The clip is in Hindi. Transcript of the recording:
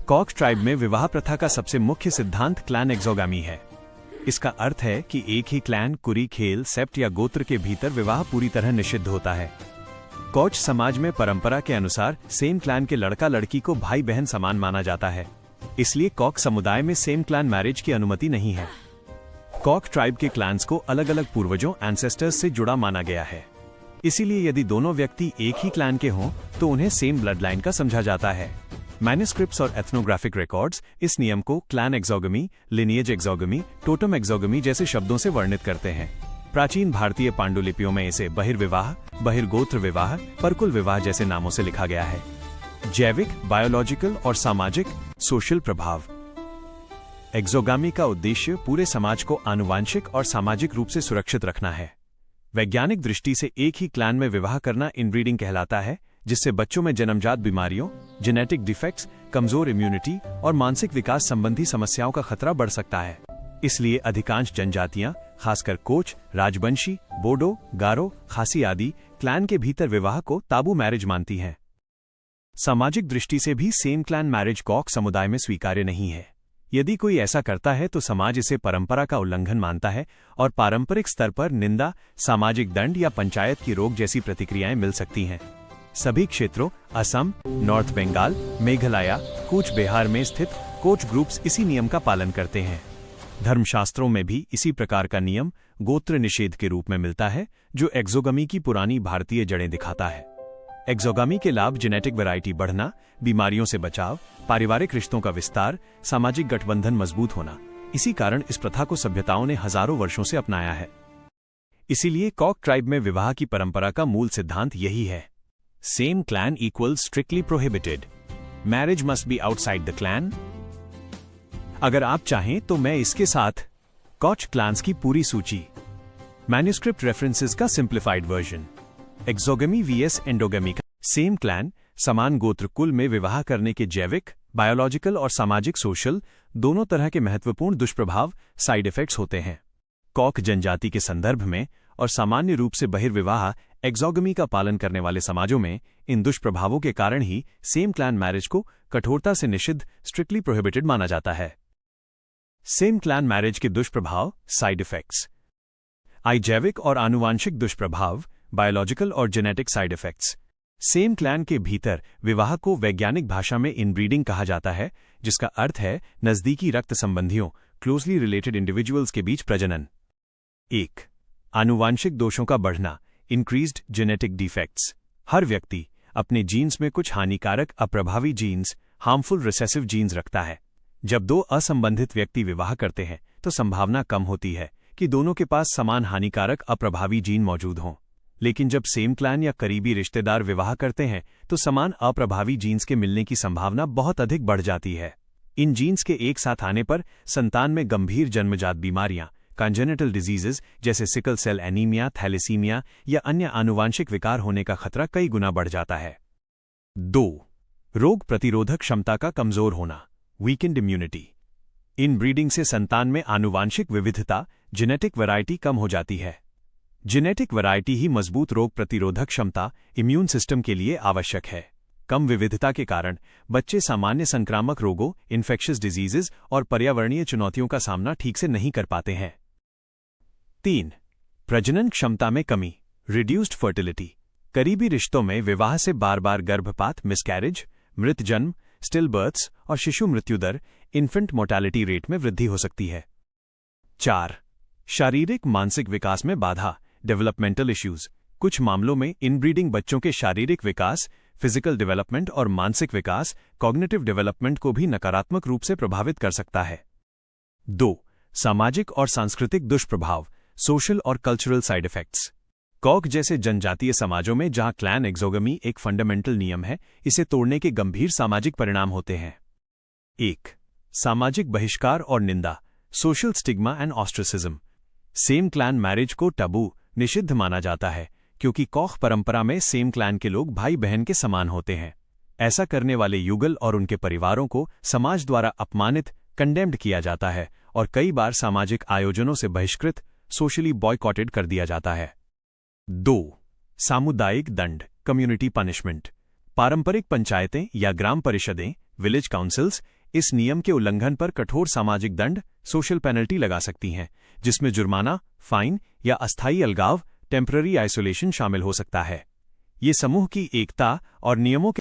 कॉक ट्राइब में विवाह प्रथा का सबसे मुख्य सिद्धांत क्लैन एक्सोगामी है। इसका अर्थ है कि एक ही क्लैन, कुरी, खेल, सेप्ट या गोत्र के भीतर विवाह पूरी तरह निषिद्ध होता है। कॉच समाज में परंपरा के अनुसार सेम क्लैन के लड़का लड़की को भाई बहन समान माना जाता है, इसलिए कॉक समुदाय में सेम क्लैन मैरिज की अनुमति नहीं है। कॉक ट्राइब के क्लैन्स को अलग अलग पूर्वजों एंसेस्टर्स से जुड़ा माना गया है, इसीलिए यदि दोनों व्यक्ति एक ही क्लैन के हों तो उन्हें सेम ब्लड लाइन का समझा जाता है। मैन्युस्क्रिप्ट्स और एथनोग्राफिक रिकॉर्ड्स इस नियम को क्लैन एक्सोगमी, लिनिएज एक्सोगमी, टोटम एक्सोगमी जैसे शब्दों से वर्णित करते हैं। प्राचीन भारतीय पांडुलिपियों में इसे बहिर्विवाह, बहिर्गोत्र विवाह, परकुल विवाह जैसे नामों से लिखा गया है। जैविक, बायोलॉजिकल और सामाजिक सोशल प्रभाव। एक्सोगामी का उद्देश्य पूरे समाज को आनुवांशिक और सामाजिक रूप से सुरक्षित रखना है। वैज्ञानिक दृष्टि से एक ही क्लैन में विवाह करना इनब्रीडिंग कहलाता है, जिससे बच्चों में जन्मजात बीमारियों, जेनेटिक डिफेक्ट्स, कमजोर इम्यूनिटी और मानसिक विकास संबंधी समस्याओं का खतरा बढ़ सकता है। इसलिए अधिकांश जनजातियां, खासकर कोच, राजवंशी, बोडो, गारो, खासी आदि क्लैन के भीतर विवाह को ताबू मैरिज मानती हैं। सामाजिक दृष्टि से भी सेम क्लैन मैरिज कॉक समुदाय में स्वीकार्य नहीं है। यदि कोई ऐसा करता है तो समाज इसे परंपरा का उल्लंघन मानता है और पारंपरिक स्तर पर निंदा, सामाजिक दंड या पंचायत की रोक जैसी प्रतिक्रियाएं मिल सकती हैं। सभी क्षेत्रों असम, नॉर्थ बंगाल, मेघालय, कूच बिहार में स्थित कोच ग्रुप्स इसी नियम का पालन करते हैं। धर्मशास्त्रों में भी इसी प्रकार का नियम गोत्र निषेध के रूप में मिलता है, जो एक्सोगमी की पुरानी भारतीय जड़ें दिखाता है। एक्सोगामी के लाभ जेनेटिक वैरायटी बढ़ना, बीमारियों से बचाव, पारिवारिक रिश्तों का विस्तार, सामाजिक गठबंधन मजबूत होना। इसी कारण इस प्रथा को सभ्यताओं ने हजारों वर्षों से अपनाया है। इसीलिए कॉक ट्राइब में विवाह की परंपरा का मूल सिद्धांत यही है। Same clan equals strictly prohibited. Marriage must be outside the clan. अगर आप चाहें तो मैं इसके साथ कॉच क्लैन्स की पूरी सूची, मैन्युस्क्रिप्ट रेफरेंसेस का सिंप्लीफाइड वर्जन, एक्सोगमी वीएस एंडोगमी का, सेम क्लैन, समान गोत्र कुल में विवाह करने के जैविक, बायोलॉजिकल और सामाजिक सोशल दोनों तरह के महत्वपूर्ण दुष्प्रभाव, साइड इफेक्ट्स होते हैं। कॉक जनजाति के संदर्भ में और सामान्य रूप से बहिर्विवाह, एक्सोगमी का पालन करने वाले समाजों में इन दुष्प्रभावों के कारण ही सेम क्लैन मैरिज को कठोरता से निषिद्ध, स्ट्रिक्टली प्रोहिबिटेड माना जाता है। सेम क्लैन मैरिज के दुष्प्रभाव, साइड इफेक्ट्स। जैविक और आनुवांशिक दुष्प्रभाव, बायोलॉजिकल और genetic side effects. Same clan के भीतर विवाह को वैज्ञानिक भाषा में इनब्रीडिंग कहा जाता है, जिसका अर्थ है नजदीकी रक्त संबंधियों, क्लोजली रिलेटेड इंडिविजुअल्स के बीच प्रजनन। 1. आनुवांशिक दोषों का बढ़ना, इंक्रीज्ड जेनेटिक डिफेक्ट्स। हर व्यक्ति अपने जीन्स में कुछ हानिकारक अप्रभावी जीन्स, हार्मफुल रिसेसिव जीन्स रखता है। जब दो असंबंधित व्यक्ति विवाह करते हैं तो संभावना कम होती है कि दोनों के पास समान हानिकारक अप्रभावी जीन मौजूद हों। लेकिन जब सेम क्लैन या करीबी रिश्तेदार विवाह करते हैं तो समान अप्रभावी जीन्स के मिलने की संभावना बहुत अधिक बढ़ जाती है। इन जीन्स के एक साथ आने पर संतान में गंभीर जन्मजात बीमारियां, कॉन्जेनिटल डिजीजेज जैसे सिकल सेल एनीमिया, थैलेसीमिया या अन्य आनुवांशिक विकार होने का खतरा कई गुना बढ़ जाता है। 2. रोग प्रतिरोधक क्षमता का कमजोर होना, वीकेंड इम्यूनिटी। इन ब्रीडिंग से संतान में आनुवांशिक विविधता, जेनेटिक वैरायटी कम हो जाती है। जेनेटिक वैरायटी ही मजबूत रोग प्रतिरोधक क्षमता, इम्यून सिस्टम के लिए आवश्यक है। कम विविधता के कारण बच्चे सामान्य संक्रामक रोगों, इन्फेक्शियस डिजीजेज और पर्यावरणीय चुनौतियों का सामना ठीक से नहीं कर पाते हैं। 3. प्रजनन क्षमता में कमी, रिड्यूस्ड फर्टिलिटी। करीबी रिश्तों में विवाह से बार बार गर्भपात, मिसकैरेज, मृत जन्म, स्टिल बर्थ्स और शिशु मृत्यु दर, इन्फेंट मोर्टेलिटी रेट में वृद्धि हो सकती है। 4. शारीरिक मानसिक विकास में बाधा, डेवलपमेंटल इश्यूज। कुछ मामलों में इनब्रीडिंग बच्चों के शारीरिक विकास, फिजिकल डेवलपमेंट और मानसिक विकास, कॉग्निटिव डेवलपमेंट को भी नकारात्मक रूप से प्रभावित कर सकता है। 2. सामाजिक और सांस्कृतिक दुष्प्रभाव, सोशल और कल्चरल साइड इफेक्ट्स। कॉक जैसे जनजातीय समाजों में जहां क्लैन एक्सोगमी एक फंडामेंटल नियम है, इसे तोड़ने के गंभीर सामाजिक परिणाम होते हैं। 1. सामाजिक बहिष्कार और निंदा, social stigma and ऑस्ट्रेसिज्म। Same clan marriage को टबू, निषिद्ध माना जाता है क्योंकि कॉक परंपरा में सेम क्लैन के लोग भाई बहन के समान होते हैं। ऐसा करने वाले युगल और उनके परिवारों को समाज द्वारा अपमानित, कंडेम्ड किया जाता है और कई बार सामाजिक आयोजनों से बहिष्कृत, सोशली बॉयकॉटेड कर दिया जाता है। 2. सामुदायिक दंड, कम्युनिटी पनिशमेंट। पारंपरिक पंचायतें या ग्राम परिषदें, विलेज काउंसिल्स इस नियम के उल्लंघन पर कठोर सामाजिक दंड, सोशल पेनल्टी लगा सकती हैं, जिसमें जुर्माना, फाइन या अस्थायी अलगाव, टेम्पररी आइसोलेशन शामिल हो सकता है। ये समूह की एकता और नियमों के